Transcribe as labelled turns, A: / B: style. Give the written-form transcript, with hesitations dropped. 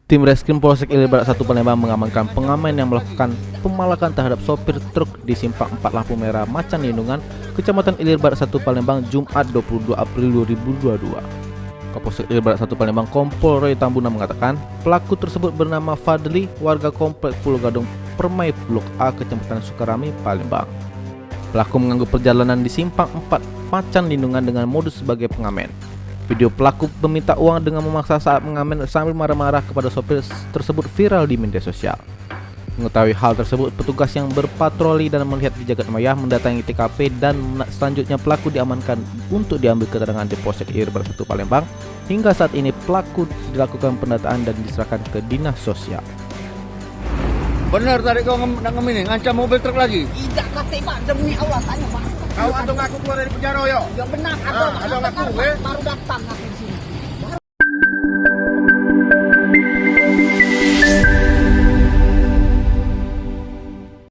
A: Tim Reskrim Polsek Ilir Barat 1 Palembang mengamankan pengamen yang melakukan pemalakan terhadap sopir truk di Simpang 4 lampu merah Macan Lindungan, Kecamatan Ilir Barat 1 Palembang, Jumat 22 April 2022. Kapolsek Ilir Barat 1 Palembang Kompol Roy Tambuna mengatakan pelaku tersebut bernama Fadli, warga komplek Pulau Gadung Permai Blok A, Kecamatan Sukarami, Palembang. Pelaku mengganggu perjalanan di Simpang 4 Macan Lindungan dengan modus sebagai pengamen. Video pelaku meminta uang dengan memaksa saat mengamen sambil marah-marah kepada sopir tersebut viral di media sosial. Mengetahui hal tersebut, petugas yang berpatroli dan melihat di Jagadmaya mendatangi TKP dan selanjutnya pelaku diamankan untuk diambil keterangan di Polsek Ilir Barat 1 Palembang. Hingga saat ini pelaku dilakukan pendataan dan diserahkan ke Dinas Sosial.
B: Benar tadi kau ini ngancam mobil truk lagi?
C: Tidak kata Pak, demi Allah tanya Pak.
B: Kau atau ngaku keluar dari penjara yo?
C: Ya benar,
B: ada ngaku,
C: baru datang aku di sini.